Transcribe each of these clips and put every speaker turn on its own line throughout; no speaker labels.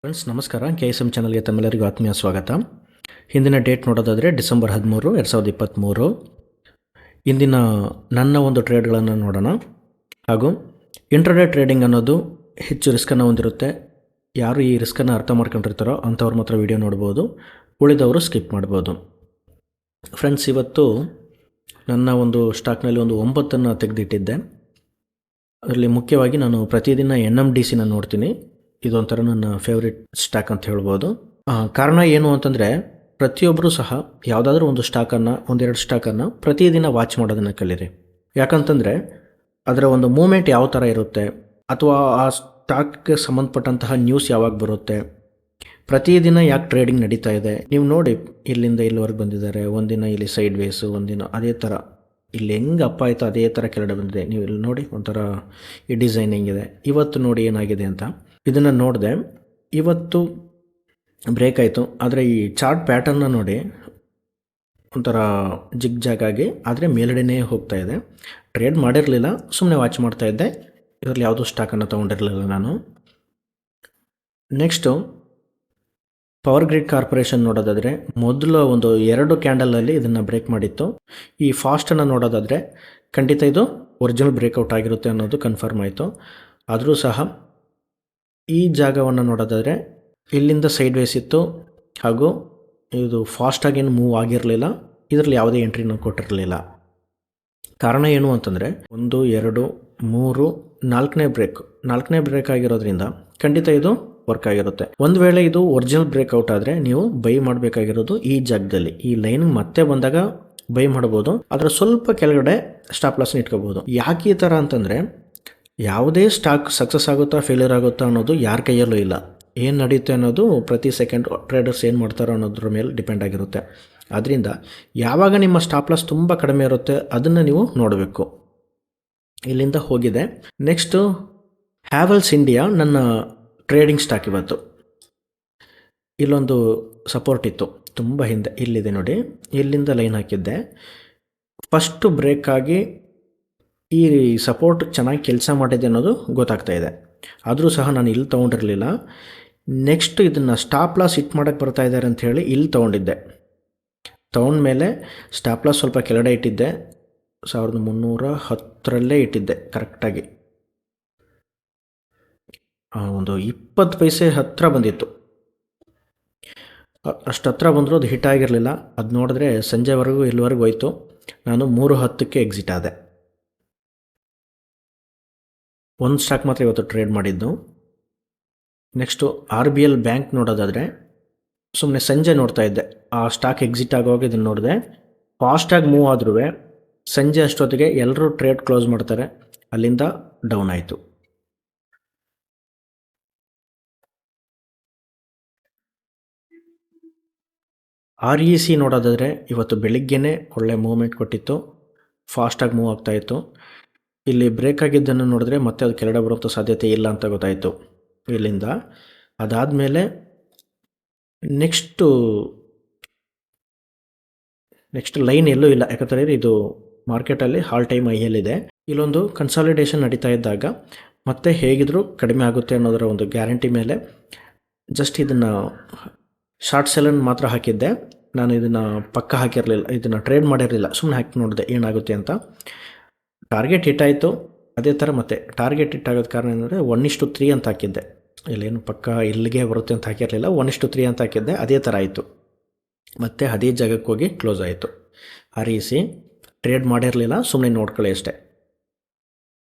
Friends ನಮಸ್ಕಾರ, KSM ಚಾನಲ್ಗೆ ತಮ್ಮೆಲ್ಲರಿಗೂ ಆತ್ಮೀಯ ಸ್ವಾಗತ. ಹಿಂದಿನ ಡೇಟ್ ನೋಡೋದಾದರೆ ಡಿಸೆಂಬರ್ 13, 2023. ಇಂದಿನ ನನ್ನ ಒಂದು ಟ್ರೇಡ್ಗಳನ್ನು ನೋಡೋಣ. ಹಾಗೂ ಇಂಟ್ರಾಡೇ ಟ್ರೇಡಿಂಗ್ ಅನ್ನೋದು ಹೆಚ್ಚು ರಿಸ್ಕನ್ನು ಹೊಂದಿರುತ್ತೆ. ಯಾರು ಈ ರಿಸ್ಕನ್ನು ಅರ್ಥ ಮಾಡ್ಕೊಂಡಿರ್ತಾರೋ ಅಂಥವ್ರು ಮಾತ್ರ ವಿಡಿಯೋ ನೋಡ್ಬೋದು, ಉಳಿದವರು ಸ್ಕಿಪ್ ಮಾಡ್ಬೋದು. ಫ್ರೆಂಡ್ಸ್, ಇವತ್ತು ನನ್ನ ಒಂದು ಸ್ಟಾಕ್ನಲ್ಲಿ ಒಂದು 9 ತೆಗೆದಿಟ್ಟಿದ್ದೆ. ಅದರಲ್ಲಿ ಮುಖ್ಯವಾಗಿ ನಾನು ಪ್ರತಿದಿನ NMDCನ ನೋಡ್ತೀನಿ. ಇದೊಂಥರ ನನ್ನ ಫೇವ್ರೆಟ್ ಸ್ಟಾಕ್ ಅಂತ ಹೇಳ್ಬೋದು. ಕಾರಣ ಏನು ಅಂತಂದರೆ, ಪ್ರತಿಯೊಬ್ಬರೂ ಸಹ ಯಾವುದಾದ್ರೂ ಒಂದು ಸ್ಟಾಕನ್ನು, ಒಂದೆರಡು ಸ್ಟಾಕನ್ನು ಪ್ರತಿದಿನ ವಾಚ್ ಮಾಡೋದನ್ನು ಕಲೀರಿ. ಯಾಕಂತಂದರೆ ಅದರ ಒಂದು ಮೂಮೆಂಟ್ ಯಾವ ಥರ ಇರುತ್ತೆ, ಅಥವಾ ಆ ಸ್ಟಾಕ್ಗೆ ಸಂಬಂಧಪಟ್ಟಂತಹ ನ್ಯೂಸ್ ಯಾವಾಗ ಬರುತ್ತೆ, ಪ್ರತಿದಿನ ಯಾಕೆ ಟ್ರೇಡಿಂಗ್ ನಡೀತಾ ಇದೆ. ನೀವು ನೋಡಿ, ಇಲ್ಲಿಂದ ಇಲ್ಲಿವರೆಗೆ ಬಂದಿದ್ದಾರೆ, ಒಂದಿನ ಇಲ್ಲಿ ಸೈಡ್ ವೇಸು, ಒಂದಿನ ಅದೇ ಥರ ಇಲ್ಲಿ ಹೆಂಗೆ ಅಪ್ಪ ಆಯಿತು ಅದೇ ಥರ ಕೆಳಗಡೆ ಬಂದಿದೆ. ನೀವು ಇಲ್ಲಿ ನೋಡಿ, ಒಂಥರ ಈ ಡಿಸೈನಿಂಗ್ ಇದೆ. ಇವತ್ತು ನೋಡಿ ಏನಾಗಿದೆ ಅಂತ ಇದನ್ನು ನೋಡಿದೆ. ಇವತ್ತು ಬ್ರೇಕ್ ಆಯಿತು, ಆದರೆ ಈ ಚಾರ್ಟ್ ಪ್ಯಾಟರ್ನ ನೋಡಿ, ಒಂಥರ ಜಿಗ್ ಜಾಗ್ ಆಗಿ, ಆದರೆ ಮೇಲ್ಗಡೆನೇ ಹೋಗ್ತಾ ಇದೆ. ಟ್ರೇಡ್ ಮಾಡಿರಲಿಲ್ಲ, ಸುಮ್ಮನೆ ವಾಚ್ ಮಾಡ್ತಾ ಇದ್ದೆ. ಇದರಲ್ಲಿ ಯಾವುದೋ ಸ್ಟಾಕನ್ನು ತೊಗೊಂಡಿರಲಿಲ್ಲ ನಾನು. ನೆಕ್ಸ್ಟು ಪವರ್ ಗ್ರಿಡ್ ಕಾರ್ಪೊರೇಷನ್ ನೋಡೋದಾದರೆ, ಮೊದಲು ಒಂದು 2 ಕ್ಯಾಂಡಲಲ್ಲಿ ಇದನ್ನು ಬ್ರೇಕ್ ಮಾಡಿತ್ತು. ಈ ಫಾಸ್ಟನ್ನು ನೋಡೋದಾದರೆ ಖಂಡಿತ ಇದು ಒರಿಜಿನಲ್ ಬ್ರೇಕೌಟ್ ಆಗಿರುತ್ತೆ ಅನ್ನೋದು ಕನ್ಫರ್ಮ್ ಆಯಿತು. ಆದರೂ ಸಹ ಈ ಜಾಗವನ್ನು ನೋಡೋದಾದರೆ ಇಲ್ಲಿಂದ ಸೈಡ್ ವೇಸ್ ಇತ್ತು, ಹಾಗೂ ಇದು ಫಾಸ್ಟಾಗೇನು ಮೂವ್ ಆಗಿರಲಿಲ್ಲ. ಇದರಲ್ಲಿ ಯಾವುದೇ ಎಂಟ್ರಿನೂ ಕೊಟ್ಟಿರಲಿಲ್ಲ. ಕಾರಣ ಏನು ಅಂತಂದರೆ, 1, 2, 3, 4ನೇ ಬ್ರೇಕ್ ಆಗಿರೋದ್ರಿಂದ ಖಂಡಿತ ಇದು ವರ್ಕ್ ಆಗಿರುತ್ತೆ. ಒಂದು ವೇಳೆ ಇದು ಒರಿಜಿನಲ್ ಬ್ರೇಕ್ಔಟ್ ಆದರೆ ನೀವು ಬೈ ಮಾಡಬೇಕಾಗಿರೋದು ಈ ಜಾಗದಲ್ಲಿ, ಈ ಲೈನ್ ಮತ್ತೆ ಬಂದಾಗ ಬೈ ಮಾಡ್ಬೋದು. ಅದರ ಸ್ವಲ್ಪ ಕೆಳಗಡೆ ಸ್ಟಾಪ್ ಲಾಸ್ನ ಇಟ್ಕೋಬೋದು. ಯಾಕೆ ಈ ಥರ ಅಂತಂದರೆ, ಯಾವುದೇ ಸ್ಟಾಕ್ ಸಕ್ಸಸ್ ಆಗುತ್ತಾ ಫೇಲ್ಯೂರ್ ಆಗುತ್ತಾ ಅನ್ನೋದು ಯಾರ ಕೈಯಲ್ಲೂ ಇಲ್ಲ. ಏನು ನಡೆಯುತ್ತೆ ಅನ್ನೋದು ಪ್ರತಿ ಸೆಕೆಂಡ್ ಟ್ರೇಡರ್ಸ್ ಏನು ಮಾಡ್ತಾರೋ ಅನ್ನೋದ್ರ ಮೇಲೆ ಡಿಪೆಂಡ್ ಆಗಿರುತ್ತೆ. ಆದ್ದರಿಂದ ಯಾವಾಗ ನಿಮ್ಮ ಸ್ಟಾಪ್ ಲಾಸ್ ತುಂಬ ಕಡಿಮೆ ಇರುತ್ತೆ ಅದನ್ನು ನೀವು ನೋಡಬೇಕು. ಇಲ್ಲಿಂದ ಹೋಗಿದೆ. ನೆಕ್ಸ್ಟು ಹ್ಯಾವೆಲ್ಸ್ ಇಂಡಿಯಾ ನನ್ನ ಟ್ರೇಡಿಂಗ್ ಸ್ಟಾಕ್. ಇವತ್ತು ಇಲ್ಲೊಂದು ಸಪೋರ್ಟ್ ಇತ್ತು ತುಂಬ ಹಿಂದೆ, ಇಲ್ಲಿದೆ ನೋಡಿ, ಇಲ್ಲಿಂದ ಲೈನ್ ಹಾಕಿದ್ದೆ. ಫಸ್ಟು ಬ್ರೇಕ್ ಆಗಿ ಈ ಸಪೋರ್ಟ್ ಚೆನ್ನಾಗಿ ಕೆಲಸ ಮಾಡಿದೆ ಅನ್ನೋದು ಗೊತ್ತಾಗ್ತಾ ಇದೆ. ಆದರೂ ಸಹ ನಾನು ಇಲ್ಲಿ ತೊಗೊಂಡಿರಲಿಲ್ಲ. ನೆಕ್ಸ್ಟ್ ಇದನ್ನು ಸ್ಟಾಪ್ ಲಾಸ್ ಹಿಟ್ ಮಾಡೋಕ್ಕೆ ಬರ್ತಾ ಇದ್ದಾರೆ ಅಂತ ಹೇಳಿ ಇಲ್ಲಿ ತೊಗೊಂಡಿದ್ದೆ. ತೊಗೊಂಡ್ಮೇಲೆ ಸ್ಟಾಪ್ ಲಾಸ್ ಸ್ವಲ್ಪ ಕೆಳಗಡೆ ಇಟ್ಟಿದ್ದೆ, 1310ರಲ್ಲೇ ಇಟ್ಟಿದ್ದೆ ಕರೆಕ್ಟಾಗಿ. ಒಂದು 20 ಪೈಸೆ ಹತ್ತಿರ ಬಂದಿತ್ತು. ಅಷ್ಟು ಹತ್ರ ಬಂದರೂ ಅದು ಹಿಟ್ ಆಗಿರಲಿಲ್ಲ. ಅದು ನೋಡಿದ್ರೆ ಸಂಜೆವರೆಗೂ ಇಲ್ಲಿವರೆಗೂ ಹೋಯಿತು. ನಾನು 3:10ಕ್ಕೆ ಎಕ್ಸಿಟ್ ಆದೆ. ಒಂದು ಸ್ಟಾಕ್ ಮಾತ್ರ ಇವತ್ತು ಟ್ರೇಡ್ ಮಾಡಿದ್ದು. ನೆಕ್ಸ್ಟು RBL ಬ್ಯಾಂಕ್ ನೋಡೋದಾದರೆ, ಸುಮ್ಮನೆ ಸಂಜೆ ನೋಡ್ತಾ ಇದ್ದೆ. ಆ ಸ್ಟಾಕ್ ಎಕ್ಸಿಟ್ ಆಗುವಾಗ ಇದನ್ನು ನೋಡಿದೆ. ಫಾಸ್ಟಾಗಿ ಮೂವ್ ಆದ್ರೂ ಸಂಜೆ ಅಷ್ಟೊತ್ತಿಗೆ ಎಲ್ಲರೂ ಟ್ರೇಡ್ ಕ್ಲೋಸ್ ಮಾಡ್ತಾರೆ, ಅಲ್ಲಿಂದ ಡೌನ್ ಆಯಿತು. REC ನೋಡೋದಾದರೆ ಇವತ್ತು ಬೆಳಿಗ್ಗೆನೇ ಒಳ್ಳೆ ಮೂವ್ಮೆಂಟ್ ಕೊಟ್ಟಿತ್ತು, ಫಾಸ್ಟಾಗಿ ಮೂವ್ ಆಗ್ತಾಯಿತ್ತು. ಇಲ್ಲಿ ಬ್ರೇಕ್ ಆಗಿದ್ದನ್ನು ನೋಡಿದ್ರೆ ಮತ್ತೆ ಅದು ಕೆಳಗಡೆ ಬರುವಂಥ ಸಾಧ್ಯತೆ ಇಲ್ಲ ಅಂತ ಗೊತ್ತಾಯಿತು ಇಲ್ಲಿಂದ. ಅದಾದಮೇಲೆ ನೆಕ್ಸ್ಟ್ ಲೈನ್ ಎಲ್ಲೂ ಇಲ್ಲ, ಯಾಕಂದರೆ ಇದು ಮಾರ್ಕೆಟಲ್ಲಿ ಆಲ್ ಟೈಮ್ ಹೈಯಲ್ಲಿದೆ. ಇಲ್ಲೊಂದು ಕನ್ಸಾಲಿಡೇಷನ್ ನಡೀತಾ ಇದ್ದಾಗ ಮತ್ತೆ ಹೇಗಿದ್ರೂ ಕಡಿಮೆ ಆಗುತ್ತೆ ಅನ್ನೋದರ ಒಂದು ಗ್ಯಾರಂಟಿ ಮೇಲೆ ಜಸ್ಟ್ ಇದನ್ನು ಶಾರ್ಟ್ ಸೆಲ್ಲನ್ನು ಮಾತ್ರ ಹಾಕಿದ್ದೆ. ನಾನು ಇದನ್ನು ಪಕ್ಕ ಹಾಕಿರಲಿಲ್ಲ, ಇದನ್ನು ಟ್ರೇಡ್ ಮಾಡಿರಲಿಲ್ಲ, ಸುಮ್ಮನೆ ಹಾಕಿ ನೋಡಿದೆ ಏನಾಗುತ್ತೆ ಅಂತ. ಟಾರ್ಗೆಟ್ ಹಿಟ್ ಆಯಿತು. ಅದೇ ಥರ ಮತ್ತೆ ಟಾರ್ಗೆಟ್ ಹಿಟ್ ಆಗೋದು ಕಾರಣ ಏನಂದರೆ 1:3 ಅಂತ ಹಾಕಿದ್ದೆ. ಇಲ್ಲೇನು ಪಕ್ಕ ಇಲ್ಲಿಗೆ ಬರುತ್ತೆ ಅಂತ ಹಾಕಿರಲಿಲ್ಲ, 1:3 ಅಂತ ಹಾಕಿದ್ದೆ. ಅದೇ ಥರ ಆಯಿತು, ಮತ್ತು ಅದೇ ಜಾಗಕ್ಕೆ ಹೋಗಿ ಕ್ಲೋಸ್ ಆಯಿತು. REC ಟ್ರೇಡ್ ಮಾಡಿರಲಿಲ್ಲ, ಸುಮ್ಮನೆ ನೋಡ್ಕೊಳ್ಳಿ ಅಷ್ಟೇ.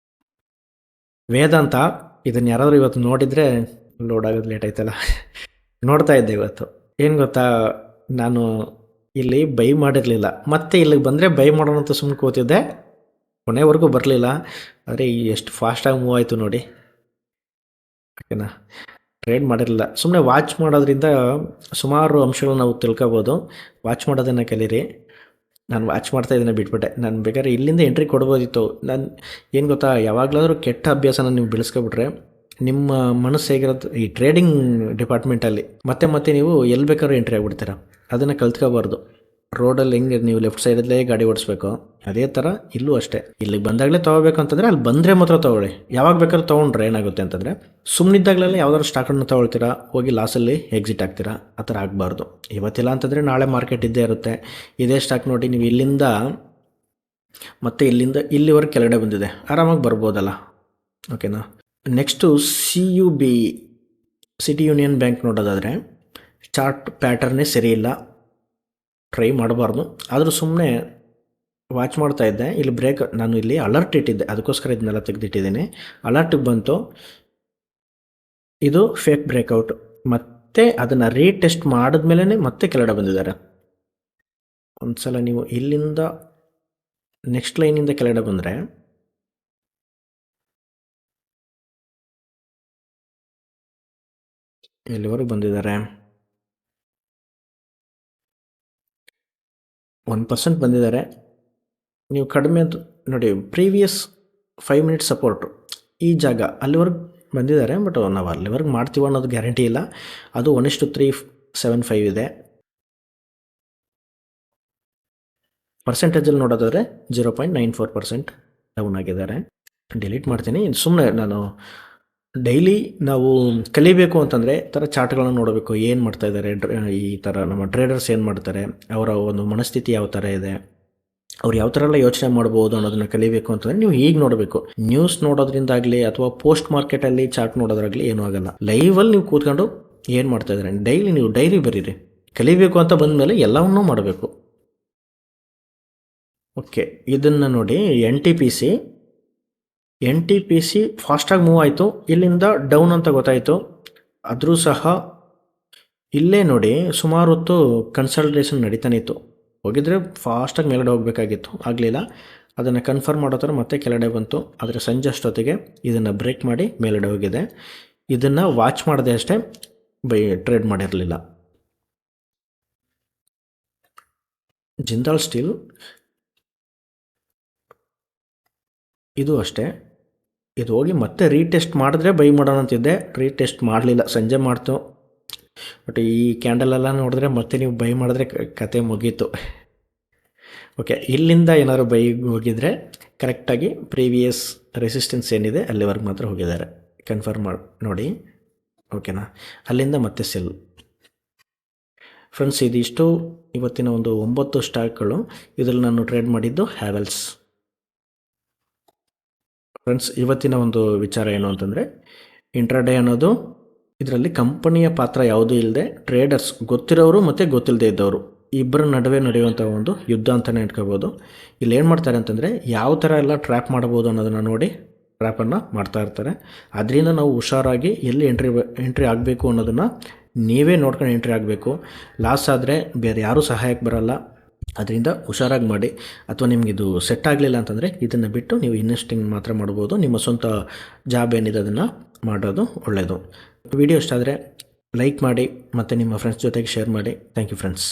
ವೇದಾಂತ, ಇದನ್ನು ಯಾರಾದರೂ ಇವತ್ತು ನೋಡಿದರೆ, ಲೋಡ್ ಆಗೋದು ಲೇಟ್ ಆಯ್ತಲ್ಲ, ನೋಡ್ತಾ ಇದ್ದೆ ಇವತ್ತು. ಏನು ಗೊತ್ತಾ, ನಾನು ಇಲ್ಲಿ ಬೈ ಮಾಡಿರಲಿಲ್ಲ, ಮತ್ತೆ ಇಲ್ಲಿಗೆ ಬಂದರೆ ಬೈ ಮಾಡೋಣ ಅಂತ ಸುಮ್ಮನೆ ಕೂತಿದ್ದೆ. ಕೊನೆವರೆಗೂ ಬರಲಿಲ್ಲ, ಆದರೆ ಎಷ್ಟು ಫಾಸ್ಟಾಗಿ ಮೂವ್ ಆಯಿತು ನೋಡಿ. ಓಕೆನಾ, ಟ್ರೇಡ್ ಮಾಡಿರಲಿಲ್ಲ, ಸುಮ್ಮನೆ ವಾಚ್ ಮಾಡೋದ್ರಿಂದ ಸುಮಾರು ಅಂಶಗಳು ನಾವು ತಿಳ್ಕೊಬೋದು. ವಾಚ್ ಮಾಡೋದನ್ನು ಕಲೀರಿ. ನಾನು ವಾಚ್ ಮಾಡ್ತಾಯಿದ್ದೀನಿ, ಬಿಟ್ಬಿಟ್ಟೆ. ನಾನು ಬೇಕಾದ್ರೆ ಇಲ್ಲಿಂದ ಎಂಟ್ರಿ ಕೊಡ್ಬೋದಿತ್ತು. ನಾನು ಏನು ಗೊತ್ತಾ, ಯಾವಾಗಲಾದರೂ ಕೆಟ್ಟ ಅಭ್ಯಾಸನ ನೀವು ಬೆಳೆಸ್ಕೊಬಿಟ್ರೆ ನಿಮ್ಮ ಮನಸ್ಸು ಹೇಗಿರೋದು ಈ ಟ್ರೇಡಿಂಗ್ ಡಿಪಾರ್ಟ್ಮೆಂಟಲ್ಲಿ ಮತ್ತೆ ನೀವು ಎಲ್ಲಿ ಬೇಕಾದ್ರೂ ಎಂಟ್ರಿ ಆಗಿಬಿಡ್ತೀರ. ಅದನ್ನು ಕಲ್ತ್ಕೋಬಾರ್ದು. ರೋಡಲ್ಲಿ ಹೆಂಗೆ ನೀವು ಲೆಫ್ಟ್ ಸೈಡಲ್ಲೇ ಗಾಡಿ ಓಡಿಸ್ಬೇಕು, ಅದೇ ಥರ ಇಲ್ಲೂ ಅಷ್ಟೇ. ಇಲ್ಲಿಗೆ ಬಂದಾಗಲೇ ತೊಗೋಬೇಕು ಅಂತಂದರೆ ಅಲ್ಲಿ ಬಂದರೆ ಮಾತ್ರ ತೊಗೊಳ್ಳಿ. ಯಾವಾಗ ಬೇಕಾದ್ರೂ ತೊಗೊಂಡ್ರೆ ಏನಾಗುತ್ತೆ ಅಂತಂದರೆ ಸುಮ್ಮನಿದ್ದಾಗಲೆಲ್ಲ ಯಾವ್ದಾದ್ರು ಸ್ಟಾಕನ್ನು ತೊಗೊಳ್ತೀರಾ, ಹೋಗಿ ಲಾಸಲ್ಲಿ ಎಕ್ಸಿಟ್ ಆಗ್ತೀರಾ. ಆ ಥರ ಆಗಬಾರ್ದು. ಇವತ್ತಿಲ್ಲ ಅಂತಂದರೆ ನಾಳೆ ಮಾರ್ಕೆಟ್ ಇದ್ದೇ ಇರುತ್ತೆ. ಇದೇ ಸ್ಟಾಕ್ ನೋಡಿ ನೀವು ಇಲ್ಲಿಂದ ಮತ್ತು ಇಲ್ಲಿಂದ ಇಲ್ಲಿವರೆಗೆ ಕೆಳಗಡೆ ಬಂದಿದೆ, ಆರಾಮಾಗಿ ಬರ್ಬೋದಲ್ಲ. ಓಕೆನಾ. Next CUB city union bank ನೋಡೋದಾದರೆ ಚಾರ್ಟ್ ಪ್ಯಾಟರ್ನೇ ಸರಿ ಇಲ್ಲ, ಟ್ರೈ ಮಾಡಬಾರ್ದು. ಆದರೂ ಸುಮ್ಮನೆ ವಾಚ್ ಮಾಡ್ತಾ ಇದ್ದೆ. ಇಲ್ಲಿ ಬ್ರೇಕ್, ನಾನು ಇಲ್ಲಿ ಅಲರ್ಟ್ ಇಟ್ಟಿದ್ದೆ, ಅದಕ್ಕೋಸ್ಕರ ಇದನ್ನೆಲ್ಲ ತೆಗೆದಿಟ್ಟಿದ್ದೀನಿ. ಅಲರ್ಟಿಗೆ ಬಂತು, ಇದು ಫೇಕ್ ಬ್ರೇಕ್ಔಟ್. ಮತ್ತೆ ಅದನ್ನು ರೀಟೆಸ್ಟ್ ಮಾಡಿದ್ಮೇಲೆ ಮತ್ತೆ ಕೆಳಗಡೆ ಬಂದಿದ್ದಾರೆ. ಒಂದು ಸಲ ನೀವು ಇಲ್ಲಿಂದ ನೆಕ್ಸ್ಟ್ ಲೈನಿಂದ ಕೆಳಗಡೆ ಬಂದರೆ ಎಲ್ಲಿವರೆಗೆ ಬಂದಿದ್ದಾರೆ, 1% ಬಂದಿದ್ದಾರೆ. ನೀವು ಕಡಿಮೆ ಅಂತ ನೋಡಿ, ಪ್ರೀವಿಯಸ್ 5 ಮಿನಿಟ್ ಸಪೋರ್ಟು ಈ ಜಾಗ ಅಲ್ಲಿವರೆಗೆ ಬಂದಿದ್ದಾರೆ. ಬಟ್ ನಾವು ಅಲ್ಲಿವರೆಗೆ ಮಾಡ್ತೀವಿ ಅನ್ನೋದು ಗ್ಯಾರಂಟಿ ಇಲ್ಲ. ಅದು 1:375 ಇದೆ. ಪರ್ಸೆಂಟೇಜಲ್ಲಿ ನೋಡೋದಾದರೆ 0.94% ಡೌನ್ ಆಗಿದ್ದಾರೆ. ಡಿಲೀಟ್ ಮಾಡ್ತೀನಿ. ಸುಮ್ಮನೆ ನಾನು ಡೈಲಿ ನಾವು ಕಲಿಬೇಕು ಅಂತಂದರೆ ಈ ಥರ ಚಾರ್ಟ್ಗಳನ್ನು ನೋಡಬೇಕು. ಏನು ಮಾಡ್ತಾಯಿದ್ದಾರೆ ಈ ಥರ ನಮ್ಮ ಟ್ರೇಡರ್ಸ್ ಏನು ಮಾಡ್ತಾರೆ, ಅವರ ಒಂದು ಮನಸ್ಥಿತಿ ಯಾವ ಥರ ಇದೆ, ಅವ್ರು ಯಾವ ಥರ ಎಲ್ಲ ಯೋಚನೆ ಮಾಡ್ಬೋದು ಅನ್ನೋದನ್ನು ಕಲಿಬೇಕು ಅಂತಂದರೆ ನೀವು ಈಗ ನೋಡಬೇಕು. ನ್ಯೂಸ್ ನೋಡೋದ್ರಿಂದಾಗಲಿ ಅಥವಾ ಪೋಸ್ಟ್ ಮಾರ್ಕೆಟಲ್ಲಿ ಚಾರ್ಟ್ ನೋಡೋದ್ರಾಗಲಿ ಏನೂ ಆಗಲ್ಲ. ಲೈವಲ್ಲಿ ನೀವು ಕೂತ್ಕೊಂಡು ಏನು ಮಾಡ್ತಾಯಿದ್ದಾರೆ ಡೈಲಿ ನೀವು ಡೈರಿ ಬರೀರಿ. ಕಲಿಬೇಕು ಅಂತ ಬಂದಮೇಲೆ ಎಲ್ಲವನ್ನೂ ಮಾಡಬೇಕು. ಓಕೆ, ಇದನ್ನು ನೋಡಿ ಎನ್ ಟಿ ಪಿ ಸಿ ಫಾಸ್ಟಾಗಿ ಮೂವ್ ಆಯಿತು. ಇಲ್ಲಿಂದ ಡೌನ್ ಅಂತ ಗೊತ್ತಾಯಿತು. ಆದರೂ ಸಹ ಇಲ್ಲೇ ನೋಡಿ ಸುಮಾರು ಹೊತ್ತು ಕನ್ಸಲ್ಟೇಷನ್ ನಡೀತಾನೆ ಇತ್ತು. ಹೋಗಿದ್ರೆ ಫಾಸ್ಟಾಗಿ ಮೇಲ್ಗಡೆ ಹೋಗಬೇಕಾಗಿತ್ತು, ಆಗಲಿಲ್ಲ. ಅದನ್ನು ಕನ್ಫರ್ಮ್ ಮಾಡೋ ಥರ ಮತ್ತೆ ಕೆಳಗಡೆ ಬಂತು. ಆದರೆ ಸಂಜೆ ಅಷ್ಟೊತ್ತಿಗೆ ಇದನ್ನು ಬ್ರೇಕ್ ಮಾಡಿ ಮೇಲ್ಗಡೆ ಹೋಗಿದೆ. ಇದನ್ನು ವಾಚ್ ಮಾಡಿದೆ ಅಷ್ಟೇ, ಟ್ರೇಡ್ ಮಾಡಿರಲಿಲ್ಲ. ಜಿಂದಾಲ್ ಸ್ಟೀಲ್ ಇದು ಅಷ್ಟೇ. ಇದು ಹೋಗಿ ಮತ್ತೆ ರೀಟೆಸ್ಟ್ ಮಾಡಿದ್ರೆ ಬೈ ಮಾಡೋಣ ಅಂತಿದ್ದೆ, ರೀಟೆಸ್ಟ್ ಮಾಡಲಿಲ್ಲ. ಸಂಜೆ ಮಾಡ್ತು. ಬಟ್ ಈ ಕ್ಯಾಂಡಲೆಲ್ಲ ನೋಡಿದ್ರೆ ಮತ್ತೆ ನೀವು ಬೈ ಮಾಡಿದ್ರೆ ಕತೆ ಮುಗೀತು. ಓಕೆ, ಇಲ್ಲಿಂದ ಏನಾದ್ರು ಬೈಗೆ ಹೋಗಿದರೆ ಕರೆಕ್ಟಾಗಿ ಪ್ರೀವಿಯಸ್ ರೆಸಿಸ್ಟೆನ್ಸ್ ಏನಿದೆ ಅಲ್ಲಿವರೆಗೆ ಮಾತ್ರ ಹೋಗಿದ್ದಾರೆ. ಕನ್ಫರ್ಮ್ ನೋಡಿ. ಓಕೆನಾ. ಅಲ್ಲಿಂದ ಮತ್ತೆ ಸೆಲ್. ಫ್ರೆಂಡ್ಸ್, ಇದಿಷ್ಟು ಇವತ್ತಿನ ಒಂದು 9 ಸ್ಟಾಕ್ಗಳು. ಇದರಲ್ಲಿ ನಾನು ಟ್ರೇಡ್ ಮಾಡಿದ್ದು ಹ್ಯಾವೆಲ್ಸ್. ಫ್ರೆಂಡ್ಸ್, ಇವತ್ತಿನ ಒಂದು ವಿಚಾರ ಏನು ಅಂತಂದರೆ, ಇಂಟ್ರಾಡೇ ಅನ್ನೋದು ಇದರಲ್ಲಿ ಕಂಪನಿಯ ಪಾತ್ರ ಯಾವುದೂ ಇಲ್ಲದೆ ಟ್ರೇಡರ್ಸ್, ಗೊತ್ತಿರೋರು ಮತ್ತು ಗೊತ್ತಿಲ್ಲದೆ ಇದ್ದವರು ಇಬ್ಬರ ನಡುವೆ ನಡೆಯುವಂಥ ಒಂದು ಯುದ್ಧ ಅಂತಲೇ ಇಟ್ಕೋಬೋದು. ಇಲ್ಲಿ ಏನು ಮಾಡ್ತಾರೆ ಅಂತಂದರೆ ಯಾವ ಥರ ಎಲ್ಲ ಟ್ರ್ಯಾಪ್ ಮಾಡ್ಬೋದು ಅನ್ನೋದನ್ನು ನೋಡಿ ಟ್ರ್ಯಾಪನ್ನು ಮಾಡ್ತಾ ಇರ್ತಾರೆ. ಅದರಿಂದ ನಾವು ಹುಷಾರಾಗಿ ಎಲ್ಲಿ ಎಂಟ್ರಿ ಆಗಬೇಕು ಅನ್ನೋದನ್ನು ನೀವೇ ನೋಡ್ಕೊಂಡು ಎಂಟ್ರಿ ಆಗಬೇಕು. ಲಾಸ್ ಆದರೆ ಬೇರೆ ಯಾರೂ ಸಹಾಯಕ್ಕೆ ಬರೋಲ್ಲ. ಅದರಿಂದ ಹುಷಾರಾಗಿ ಮಾಡಿ. ಅಥವಾ ನಿಮಗಿದು ಸೆಟ್ ಆಗಲಿಲ್ಲ ಅಂತಂದರೆ ಇದನ್ನು ಬಿಟ್ಟು ನೀವು ಇನ್ವೆಸ್ಟಿಂಗ್ ಮಾತ್ರ ಮಾಡ್ಬೋದು. ನಿಮ್ಮ ಸ್ವಂತ ಜಾಬ್ ಏನಿದೆ ಅದನ್ನು ಮಾಡೋದು ಒಳ್ಳೆಯದು. ವಿಡಿಯೋ ಇಷ್ಟ ಆದರೆ ಲೈಕ್ ಮಾಡಿ ಮತ್ತು ನಿಮ್ಮ ಫ್ರೆಂಡ್ಸ್ ಜೊತೆಗೆ ಶೇರ್ ಮಾಡಿ. Thank you friends.